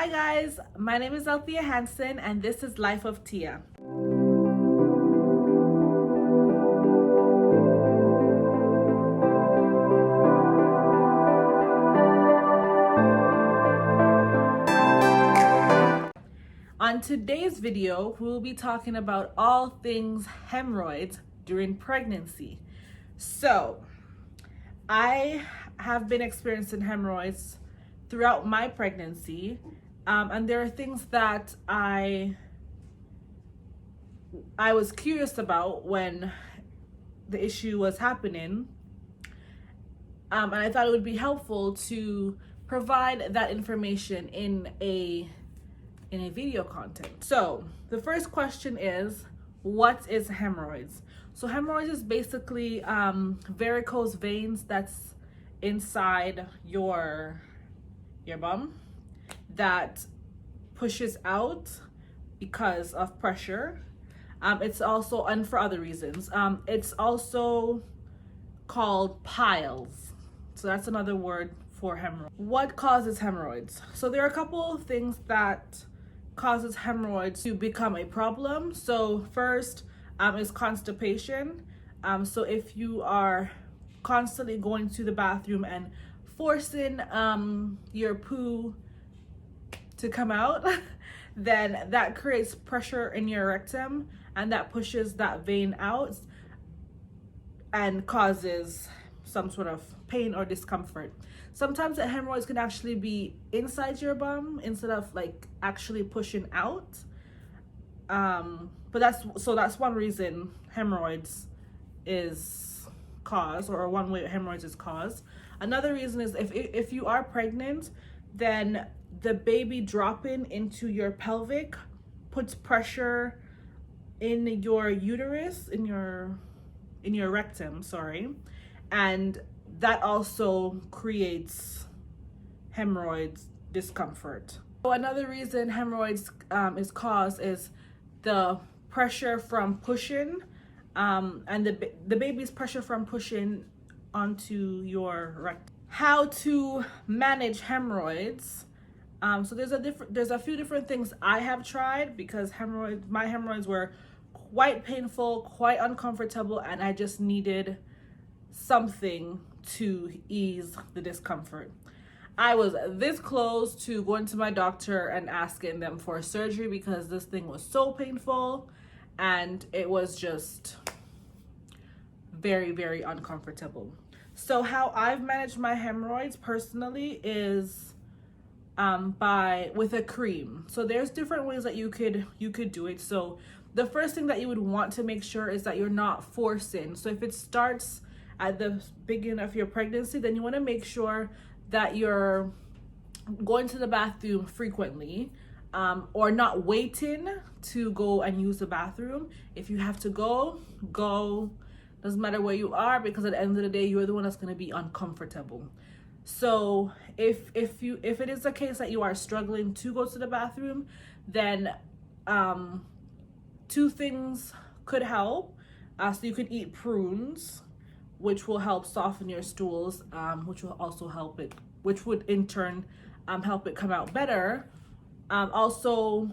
Hi guys, my name is Althea Hansen and this is Life of Tia. On today's video, we'll be talking about all things hemorrhoids during pregnancy. So, I have been experiencing hemorrhoids throughout my pregnancy, and there are things that I was curious about when the issue was happening, and I thought it would be helpful to provide that information in a video content. So the first question is, what is hemorrhoids? So hemorrhoids is basically varicose veins that's inside your bum that pushes out because of pressure. It's also, and for other reasons, it's also called piles. So that's another word for hemorrhoid. What causes hemorrhoids? So there are a couple of things that causes hemorrhoids to become a problem. So first is constipation. So if you are constantly going to the bathroom and forcing your poo to come out, then that creates pressure in your rectum and that pushes that vein out and causes some sort of pain or discomfort. Sometimes the hemorrhoids can actually be inside your bum instead of like actually pushing out. But that's one reason hemorrhoids is caused, or one way hemorrhoids is caused. Another reason is if you are pregnant, then the baby dropping into your pelvic puts pressure in your uterus, in your rectum, and that also creates hemorrhoids discomfort. So another reason hemorrhoids is caused is the pressure from pushing, and the baby's pressure from pushing onto your rectum. How to manage hemorrhoids? So there's a few different things I have tried, because my hemorrhoids were quite painful, quite uncomfortable, and I just needed something to ease the discomfort. I was this close to going to my doctor and asking them for surgery because this thing was so painful and it was just very, very uncomfortable. So how I've managed my hemorrhoids personally is with a cream. So there's different ways that you could do it. So the first thing that you would want to make sure is that you're not forcing. So if it starts at the beginning of your pregnancy, then you want to make sure that you're going to the bathroom frequently, or not waiting to go and use the bathroom. If you have to go. Doesn't matter where you are, because at the end of the day, you're the one that's going to be uncomfortable. So if it is the case that you are struggling to go to the bathroom, then two things could help. So you could eat prunes, which will help soften your stools, which will also help it, which would in turn help it come out better. Also,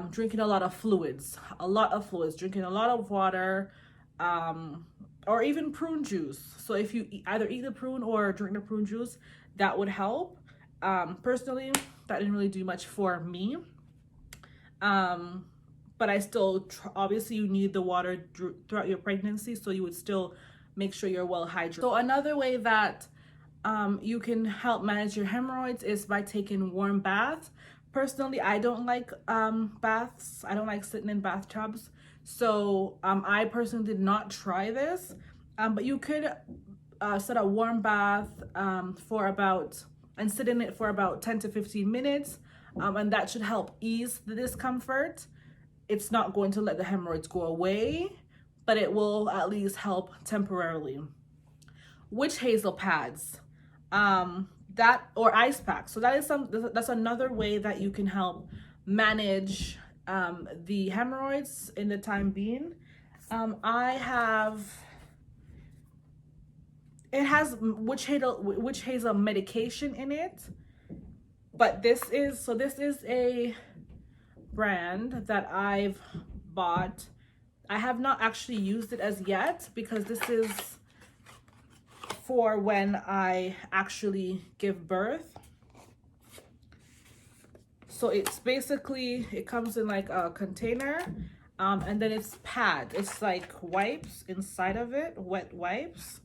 drinking a lot of fluids, drinking a lot of water, or even prune juice. So if you either eat the prune or drink the prune juice, that would help. Personally, that didn't really do much for me. But I still, obviously you need the water throughout your pregnancy, so you would still make sure you're well hydrated. So another way that you can help manage your hemorrhoids is by taking warm baths. Personally, I don't like baths. I don't like sitting in bathtubs. So I personally did not try this, but you could set a warm bath and sit in it for about 10 to 15 minutes, and that should help ease the discomfort. It's not going to let the hemorrhoids go away, but it will at least help temporarily. Witch hazel pads, or ice packs. So that's another way that you can help manage the hemorrhoids in the time being. It has witch hazel medication in it, But this is a brand that I've bought. I have not actually used it as yet because this is for when I actually give birth. So it's basically, it comes in like a container, and then it's pad. It's like wipes inside of it, wet wipes.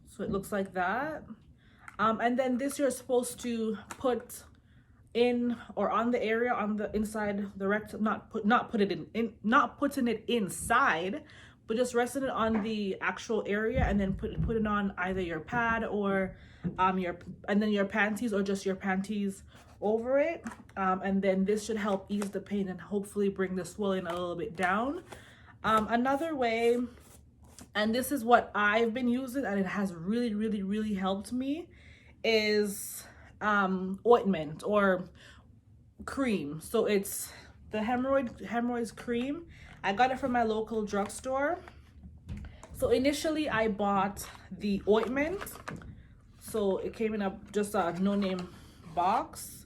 So it looks like that. And then this you're supposed to put in or on the area on the inside the rectum, not putting it inside, but just resting it on the actual area, and then put it on either your pad or your panties, or just your panties over it, and then this should help ease the pain and hopefully bring the swelling a little bit down. Another way, and this is what I've been using and it has really helped me, is ointment or cream. So it's the hemorrhoids cream. I got it from my local drugstore. So initially I bought the ointment, so it came in just a no-name box,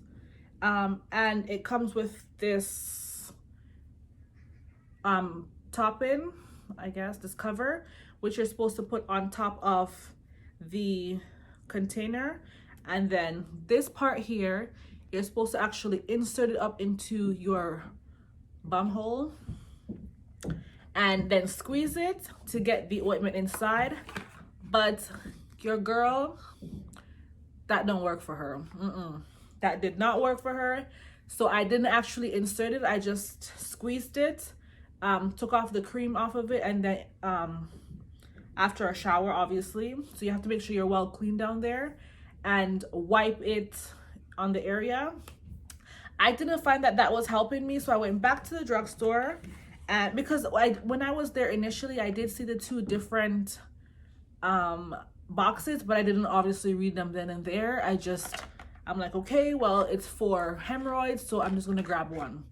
and it comes with this top-in, I guess, this cover, which you're supposed to put on top of the container, and then this part here, you're supposed to actually insert it up into your bum hole and then squeeze it to get the ointment inside. But your girl, that don't work for her. That did not work for her. So I didn't actually insert it. I just squeezed it, took off the cream off of it, and then after a shower, obviously. So you have to make sure you're well clean down there and wipe it on the area. I didn't find that was helping me, so I went back to the drugstore, and because when I was there initially, I did see the two different boxes, but I didn't obviously read them then and there. I'm like, okay, well, it's for hemorrhoids, so I'm just gonna grab one.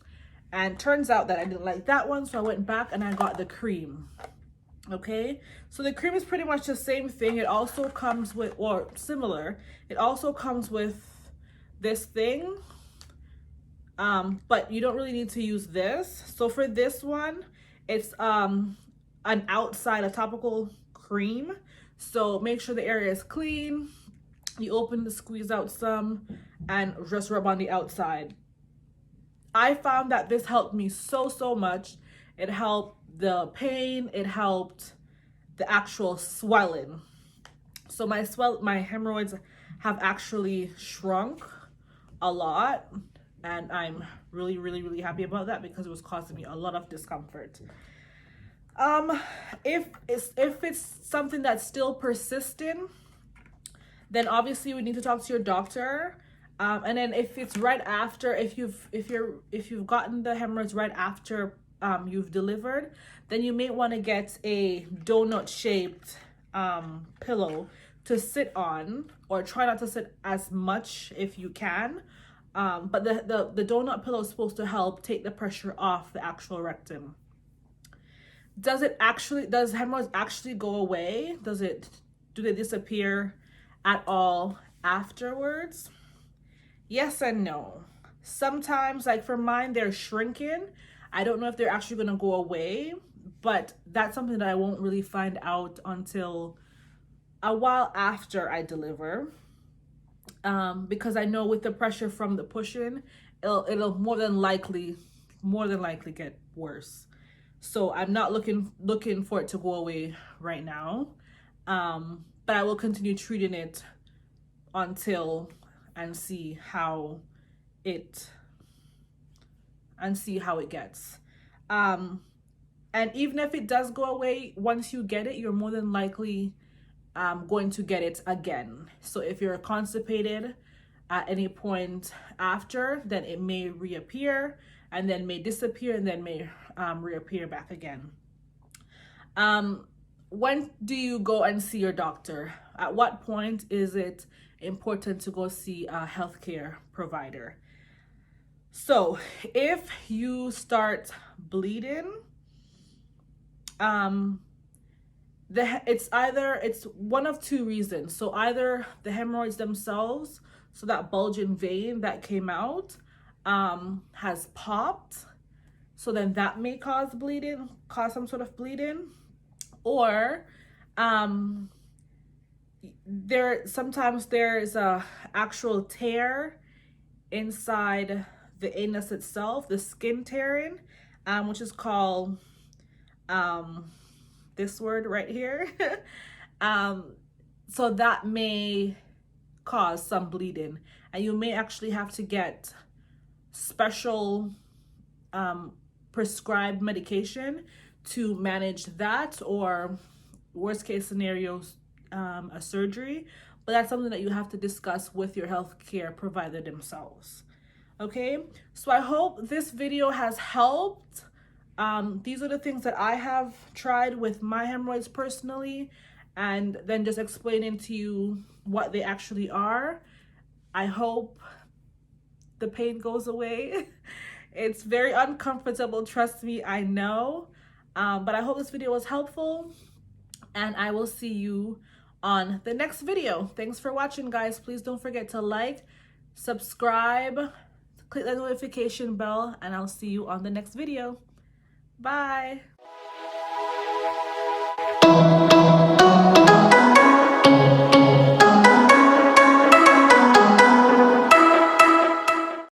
And turns out that I didn't like that one, so I went back and I got the cream. Okay, so the cream is pretty much the same thing. It also comes with, or similar, it also comes with this thing, but you don't really need to use this. So for this one, it's a topical cream. So make sure the area is clean. You open the squeeze out some and just rub on the outside. I found that this helped me so much. It helped the pain, it helped the actual swelling. So my hemorrhoids have actually shrunk a lot, and I'm really happy about that because it was causing me a lot of discomfort. If it's something that's still persisting, then obviously we need to talk to your doctor. And then if it's right after, if you've gotten the hemorrhoids right after you've delivered, then you may want to get a donut shaped pillow to sit on, or try not to sit as much if you can. But the donut pillow is supposed to help take the pressure off the actual rectum. Does hemorrhoids actually go away? Do they disappear at all afterwards? Yes and no. Sometimes, like for mine, they're shrinking. I don't know if they're actually going to go away, but that's something that I won't really find out until a while after I deliver, because I know with the pressure from the pushing, it'll more than likely get worse. So I'm not looking for it to go away right now, but I will continue treating it until and see how it gets. And even if it does go away, once you get it, you're more than likely going to get it again. So if you're constipated at any point after, then it may reappear, and then may disappear, and then may reappear back again. When do you go and see your doctor? At what point is it important to go see a healthcare provider? So if you start bleeding, it's one of two reasons. So either the hemorrhoids themselves So that bulging vein that came out has popped. So then that may cause bleeding, cause some sort of bleeding. Or sometimes there's a actual tear inside the anus itself, the skin tearing, which is called this word right here. So that may cause some bleeding, and you may actually have to get special prescribed medication to manage that, or worst case scenarios, a surgery. But that's something that you have to discuss with your healthcare provider themselves. Okay, so I hope this video has helped. These are the things that I have tried with my hemorrhoids personally, and then just explaining to you what they actually are. I hope the pain goes away. It's very uncomfortable, trust me, I know. But I hope this video was helpful, and I will see you on the next video. Thanks for watching, guys. Please don't forget to like, subscribe, click the notification bell, and I'll see you on the next video. Bye.